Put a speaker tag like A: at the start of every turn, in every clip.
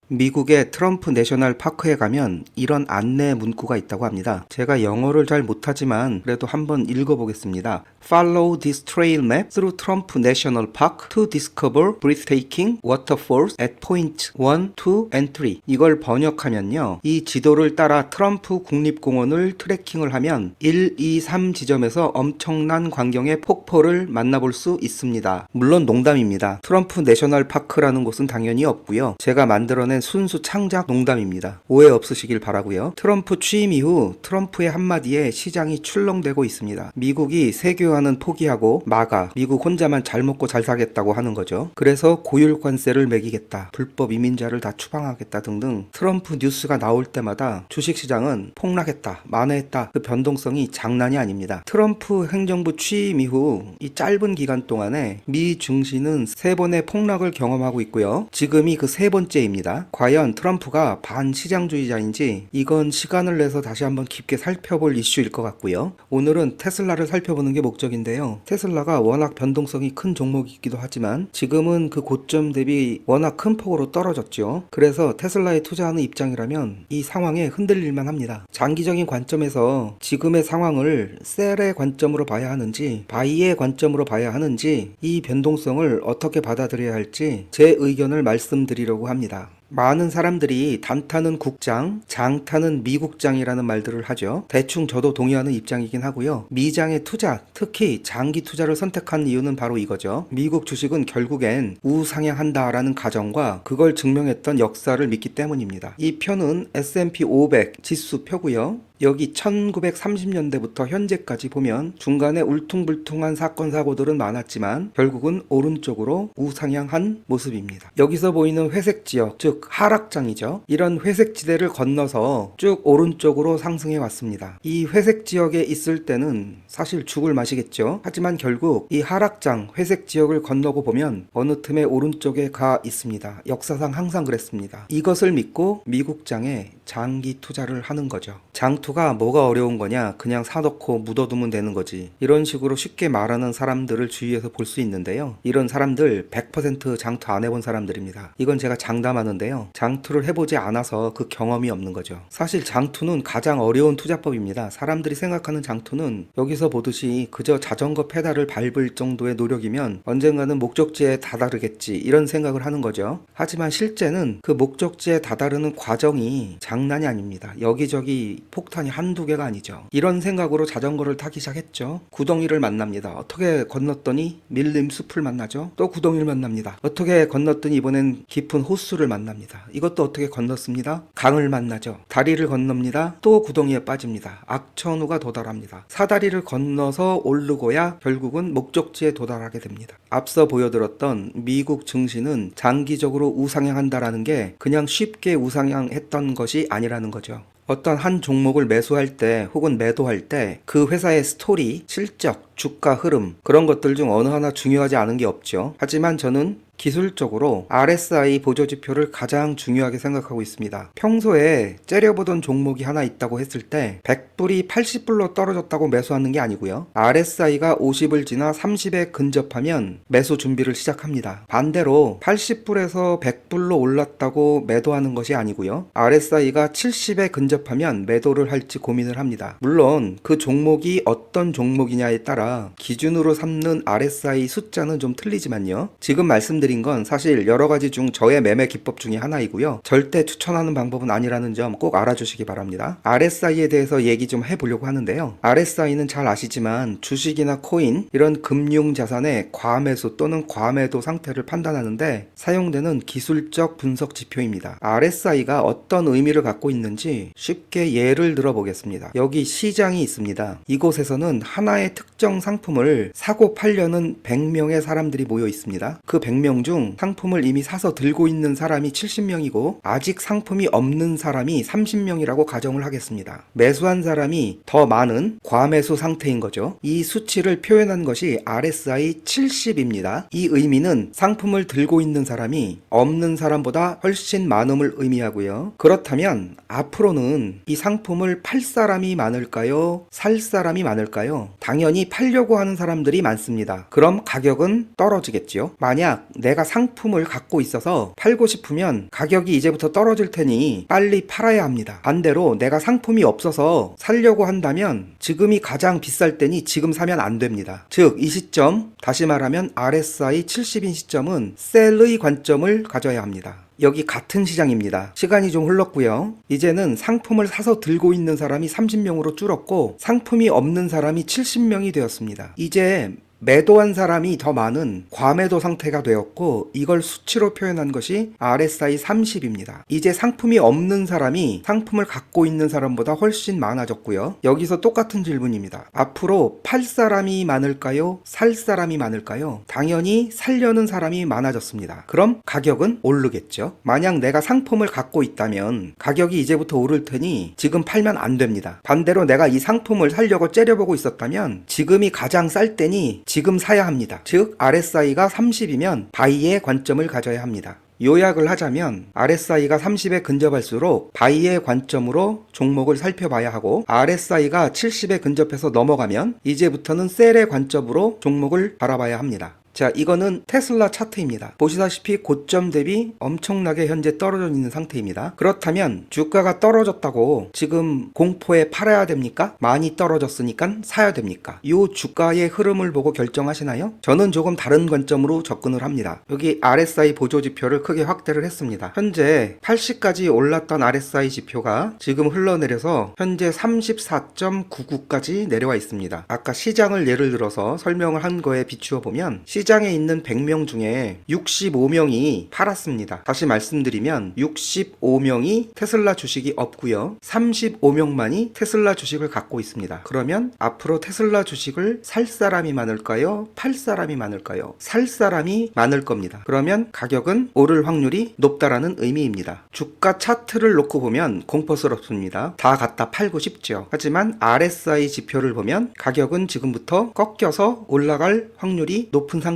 A: 미국의 트럼프 내셔널 파크에 가면 이런 안내 문구가 있다고 합니다. 제가 영어를 잘 못하지만 그래도 한번 읽어보겠습니다. Follow this trail map through Trump National Park to discover breathtaking waterfalls at point 1, 2, and 3. 이걸 번역하면요. 이 지도를 따라 트럼프 국립공원을 트레킹을 하면 1, 2, 3 지점에서 엄청난 광경의 폭포를 만나볼 수 있습니다. 물론 농담입니다. 트럼프 내셔널 파크라는 곳은 당연히 없고요. 제가 만들어낸 순수 창작 농담입니다. 오해 없으시길 바라고요. 트럼프 취임 이후 트럼프의 한마디에 시장이 출렁대고 있습니다. 미국이 세계화는 포기하고 마가 미국 혼자만 잘 먹고 잘 살겠다고 하는 거죠. 그래서 고율 관세를 매기겠다, 불법 이민자를 다 추방하겠다 등등 트럼프 뉴스가 나올 때마다 주식시장은 폭락했다, 만회했다. 그 변동성이 장난이 아닙니다. 트럼프 행정부 취임 이후 이 짧은 기간 동안에 미 증시는 3번의 폭락을 경험하고 있고요. 지금이 그 3번째입니다. 과연 트럼프가 반시장주의자인지 이건 시간을 내서 다시 한번 깊게 살펴볼 이슈일 것 같고요. 오늘은 테슬라를 살펴보는 게 목적인데요. 테슬라가 워낙 변동성이 큰 종목이기도 하지만 지금은 그 고점 대비 워낙 큰 폭으로 떨어졌죠. 그래서 테슬라에 투자하는 입장이라면 이 상황에 흔들릴만 합니다. 장기적인 관점에서 지금의 상황을 셀의 관점으로 봐야 하는지 바이의 관점으로 봐야 하는지 이 변동성을 어떻게 받아들여야 할지 제 의견을 말씀드리려고 합니다. 많은 사람들이 단타는 국장, 장타는 미국장이라는 말들을 하죠. 대충 저도 동의하는 입장이긴 하고요. 미장의 투자, 특히 장기 투자를 선택한 이유는 바로 이거죠. 미국 주식은 결국엔 우상향한다라는 가정과 그걸 증명했던 역사를 믿기 때문입니다. 이 표는 S&P 500 지수 표고요. 여기 1930년대부터 현재까지 보면 중간에 울퉁불퉁한 사건 사고들은 많았지만 결국은 오른쪽으로 우상향한 모습입니다. 여기서 보이는 회색 지역, 즉 하락장이죠. 이런 회색 지대를 건너서 쭉 오른쪽으로 상승해 왔습니다. 이 회색 지역에 있을 때는 사실 죽을 맛이겠죠. 하지만 결국 이 하락장, 회색 지역을 건너고 보면 어느 틈에 오른쪽에 가 있습니다. 역사상 항상 그랬습니다. 이것을 믿고 미국장에 장기 투자를 하는 거죠. 장투가 뭐가 어려운 거냐, 그냥 사놓고 묻어두면 되는 거지, 이런 식으로 쉽게 말하는 사람들을 주위에서 볼 수 있는데요. 이런 사람들 100% 장투 안 해본 사람들입니다. 이건 제가 장담하는데요. 장투를 해보지 않아서 그 경험이 없는 거죠. 사실 장투는 가장 어려운 투자법입니다. 사람들이 생각하는 장투는 여기서 보듯이 그저 자전거 페달을 밟을 정도의 노력이면 언젠가는 목적지에 다다르겠지, 이런 생각을 하는 거죠. 하지만 실제는 그 목적지에 다다르는 과정이 장난이 아닙니다. 여기저기 폭탄이 한두 개가 아니죠. 이런 생각으로 자전거를 타기 시작했죠. 구덩이를 만납니다. 어떻게 건넜더니 밀림 숲을 만나죠. 또 구덩이를 만납니다. 어떻게 건넜더니 이번엔 깊은 호수를 만납니다. 이것도 어떻게 건넜습니다. 강을 만나죠. 다리를 건넙니다. 또 구덩이에 빠집니다. 악천후가 도달합니다. 사다리를 건너서 오르고야 결국은 목적지에 도달하게 됩니다. 앞서 보여드렸던 미국 증시는 장기적으로 우상향한다라는 게 그냥 쉽게 우상향했던 것이 아니라는 거죠. 어떤 한 종목을 매수할 때 혹은 매도할 때 그 회사의 스토리, 실적, 주가 흐름, 그런 것들 중 어느 하나 중요하지 않은 게 없죠. 하지만 저는 기술적으로 RSI 보조지표를 가장 중요하게 생각하고 있습니다. 평소에 째려보던 종목이 하나 있다고 했을 때 100불이 80불로 떨어졌다고 매수하는 게 아니고요. RSI가 50을 지나 30에 근접하면 매수 준비를 시작합니다. 반대로 80불에서 100불로 올랐다고 매도하는 것이 아니고요. RSI가 70에 근접하면 매도를 할지 고민을 합니다. 물론 그 종목이 어떤 종목이냐에 따라 기준으로 삼는 RSI 숫자는 좀 틀리지만요. 지금 말씀드린 건 사실 여러 가지 중 저의 매매 기법 중에 하나이고요. 절대 추천하는 방법은 아니라는 점 꼭 알아주시기 바랍니다. RSI에 대해서 얘기 좀 해보려고 하는데요. RSI는 잘 아시지만 주식이나 코인, 이런 금융자산의 과매수 또는 과매도 상태를 판단하는데 사용되는 기술적 분석 지표입니다. RSI가 어떤 의미를 갖고 있는지 쉽게 예를 들어 보겠습니다. 여기 시장이 있습니다. 이곳에서는 하나의 특정 상품을 사고 팔려는 100명의 사람들이 모여 있습니다. 그 100명 중 상품을 이미 사서 들고 있는 사람이 70명이고 아직 상품이 없는 사람이 30명이라고 가정을 하겠습니다. 매수한 사람이 더 많은 과매수 상태인 거죠. 이 수치를 표현한 것이 RSI 70입니다. 이 의미는 상품을 들고 있는 사람이 없는 사람보다 훨씬 많음을 의미하고요. 그렇다면 앞으로는 이 상품을 팔 사람이 많을까요? 살 사람이 많을까요? 당연히 팔 사려고 하는 사람들이 많습니다. 그럼 가격은 떨어지겠지요. 만약 내가 상품을 갖고 있어서 팔고 싶으면 가격이 이제부터 떨어질 테니 빨리 팔아야 합니다. 반대로 내가 상품이 없어서 사려고 한다면 지금이 가장 비쌀 때니 지금 사면 안 됩니다. 즉, 이 시점, 다시 말하면 RSI 70인 시점은 셀의 관점을 가져야 합니다. 여기 같은 시장입니다. 시간이 좀 흘렀고요. 이제는 상품을 사서 들고 있는 사람이 30명으로 줄었고 상품이 없는 사람이 70명이 되었습니다. 이제 매도한 사람이 더 많은 과매도 상태가 되었고 이걸 수치로 표현한 것이 RSI 30입니다. 이제 상품이 없는 사람이 상품을 갖고 있는 사람보다 훨씬 많아졌고요. 여기서 똑같은 질문입니다. 앞으로 팔 사람이 많을까요? 살 사람이 많을까요? 당연히 살려는 사람이 많아졌습니다. 그럼 가격은 오르겠죠. 만약 내가 상품을 갖고 있다면 가격이 이제부터 오를 테니 지금 팔면 안 됩니다. 반대로 내가 이 상품을 살려고 째려보고 있었다면 지금이 가장 쌀 때니 지금 사야 합니다. 즉 RSI가 30이면 바이의 관점을 가져야 합니다. 요약을 하자면 RSI가 30에 근접할수록 바이의 관점으로 종목을 살펴봐야 하고 RSI가 70에 근접해서 넘어가면 이제부터는 셀의 관점으로 종목을 바라봐야 합니다. 자, 이거는 테슬라 차트입니다. 보시다시피 고점 대비 엄청나게 현재 떨어져 있는 상태입니다. 그렇다면 주가가 떨어졌다고 지금 공포에 팔아야 됩니까? 많이 떨어졌으니까 사야 됩니까? 이 주가의 흐름을 보고 결정하시나요? 저는 조금 다른 관점으로 접근을 합니다. 여기 RSI 보조 지표를 크게 확대를 했습니다. 현재 80까지 올랐던 RSI 지표가 지금 흘러내려서 현재 34.99까지 내려와 있습니다. 아까 시장을 예를 들어서 설명을 한 거에 비추어 보면 시장에 있는 100명 중에 65명이 팔았습니다. 다시 말씀드리면 65명이 테슬라 주식이 없고요. 35명만이 테슬라 주식을 갖고 있습니다. 그러면 앞으로 테슬라 주식을 살 사람이 많을까요? 팔 사람이 많을까요? 살 사람이 많을 겁니다. 그러면 가격은 오를 확률이 높다라는 의미입니다. 주가 차트를 놓고 보면 공포스럽습니다. 다 갖다 팔고 싶죠. 하지만 RSI 지표를 보면 가격은 지금부터 꺾여서 올라갈 확률이 높은 상태입니다.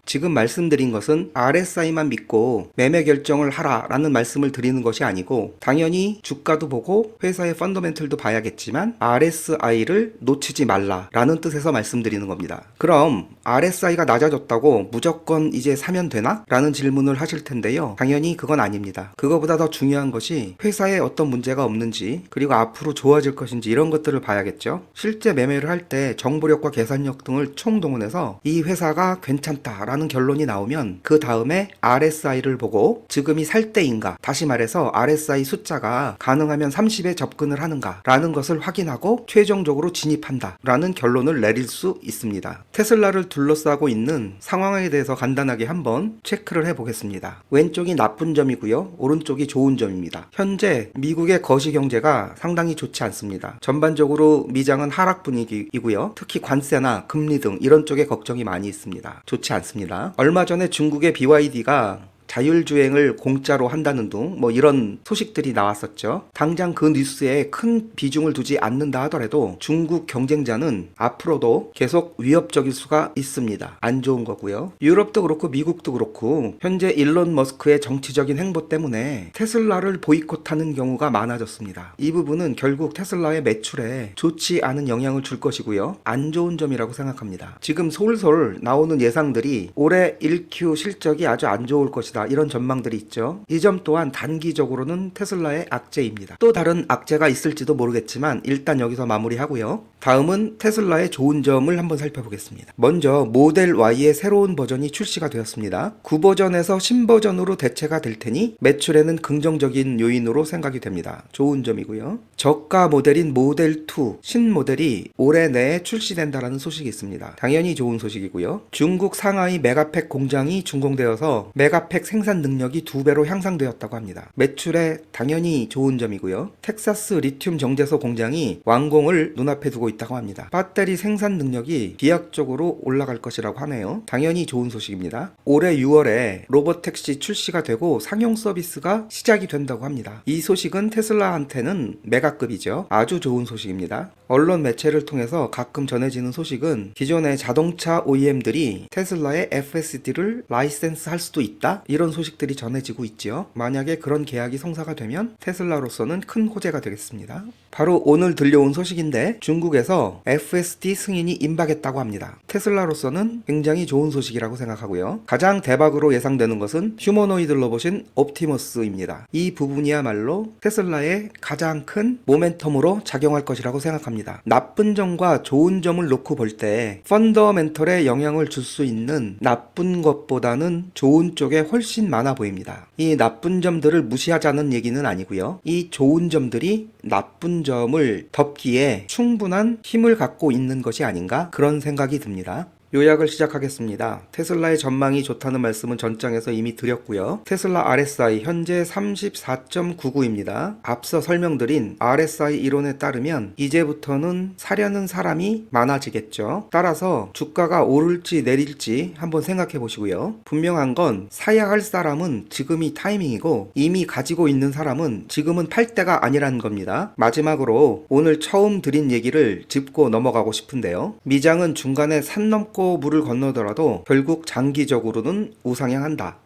A: 지금 말씀드린 것은 RSI만 믿고 매매 결정을 하라라는 말씀을 드리는 것이 아니고 당연히 주가도 보고 회사의 펀더멘털도 봐야겠지만 RSI를 놓치지 말라라는 뜻에서 말씀드리는 겁니다. 그럼 RSI가 낮아졌다고 무조건 이제 사면 되나? 라는 질문을 하실 텐데요. 당연히 그건 아닙니다. 그거보다 더 중요한 것이 회사에 어떤 문제가 없는지 그리고 앞으로 좋아질 것인지 이런 것들을 봐야겠죠. 실제 매매를 할 때 정보력과 계산력 등을 총동원해서 이 회사가 괜찮다라는 결론이 나오면 그 다음에 RSI를 보고 지금이 살 때인가, 다시 말해서 RSI 숫자가 가능하면 30에 접근을 하는가 라는 것을 확인하고 최종적으로 진입한다 라는 결론을 내릴 수 있습니다. 테슬라를 둘러싸고 있는 상황에 대해서 간단하게 한번 체크를 해보겠습니다. 왼쪽이 나쁜 점이고요, 오른쪽이 좋은 점입니다. 현재 미국의 거시경제가 상당히 좋지 않습니다. 전반적으로 미장은 하락 분위기이고요. 특히 관세나 금리 등 이런 쪽에 걱정이 많이 있습니다. 좋지 않습니다. 얼마 전에 중국의 BYD가 자율주행을 공짜로 한다는 등 뭐 이런 소식들이 나왔었죠. 당장 그 뉴스에 큰 비중을 두지 않는다 하더라도 중국 경쟁자는 앞으로도 계속 위협적일 수가 있습니다. 안 좋은 거고요. 유럽도 그렇고 미국도 그렇고 현재 일론 머스크의 정치적인 행보 때문에 테슬라를 보이콧하는 경우가 많아졌습니다. 이 부분은 결국 테슬라의 매출에 좋지 않은 영향을 줄 것이고요. 안 좋은 점이라고 생각합니다. 지금 솔솔 나오는 예상들이 올해 1Q 실적이 아주 안 좋을 것이다, 이런 전망들이 있죠. 이 점 또한 단기적으로는 테슬라의 악재입니다. 또 다른 악재가 있을지도 모르겠지만 일단 여기서 마무리하고요. 다음은 테슬라의 좋은 점을 한번 살펴보겠습니다. 먼저 모델 Y의 새로운 버전이 출시가 되었습니다. 9버전에서 신버전으로 대체가 될 테니 매출에는 긍정적인 요인으로 생각이 됩니다. 좋은 점이고요. 저가 모델인 모델 2 신모델이 올해 내에 출시된다라는 소식이 있습니다. 당연히 좋은 소식이고요. 중국 상하이 메가팩 공장이 준공되어서 메가팩 생산 능력이 2배로 향상되었다고 합니다. 매출에 당연히 좋은 점이고요. 텍사스 리튬 정제소 공장이 완공을 눈앞에 두고 있다고 합니다. 배터리 생산 능력이 비약적으로 올라갈 것이라고 하네요. 당연히 좋은 소식입니다. 올해 6월에 로봇택시 출시가 되고 상용 서비스가 시작이 된다고 합니다. 이 소식은 테슬라한테는 메가급이죠. 아주 좋은 소식입니다. 언론 매체를 통해서 가끔 전해지는 소식은 기존의 자동차 OEM들이 테슬라의 FSD를 라이센스 할 수도 있다, 이런 소식들이 전해지고 있지요. 만약에 그런 계약이 성사가 되면 테슬라로서는 큰 호재가 되겠습니다. 바로 오늘 들려온 소식인데 중국 미국에서 FSD 승인이 임박했다고 합니다. 테슬라로서는 굉장히 좋은 소식이라고 생각하고요. 가장 대박으로 예상되는 것은 휴머노이드 로봇인 옵티머스입니다. 이 부분이야말로 테슬라의 가장 큰 모멘텀으로 작용할 것이라고 생각합니다. 나쁜 점과 좋은 점을 놓고 볼 때 펀더멘털에 영향을 줄 수 있는 나쁜 것보다는 좋은 쪽에 훨씬 많아 보입니다. 이 나쁜 점들을 무시하자는 얘기는 아니고요. 이 좋은 점들이 나쁜 점을 덮기에 충분한 힘을 갖고 있는 것이 아닌가 그런 생각이 듭니다. 요약을 시작하겠습니다. 테슬라의 전망이 좋다는 말씀은 전장에서 이미 드렸고요. 테슬라 RSI 현재 34.99입니다. 앞서 설명드린 RSI 이론에 따르면 이제부터는 사려는 사람이 많아지겠죠. 따라서 주가가 오를지 내릴지 한번 생각해 보시고요. 분명한 건 사야 할 사람은 지금이 타이밍이고 이미 가지고 있는 사람은 지금은 팔 때가 아니라는 겁니다. 마지막으로 오늘 처음 드린 얘기를 짚고 넘어가고 싶은데요. 미장은 중간에 산 넘고 물을 건너더라도 결국 장기적으로는 우상향한다.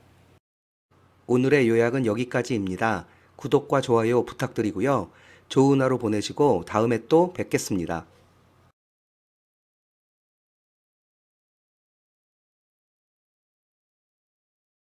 A: 오늘의 요약은 여기까지입니다. 구독과 좋아요 부탁드리고요. 좋은 하루 보내시고 다음에 또 뵙겠습니다.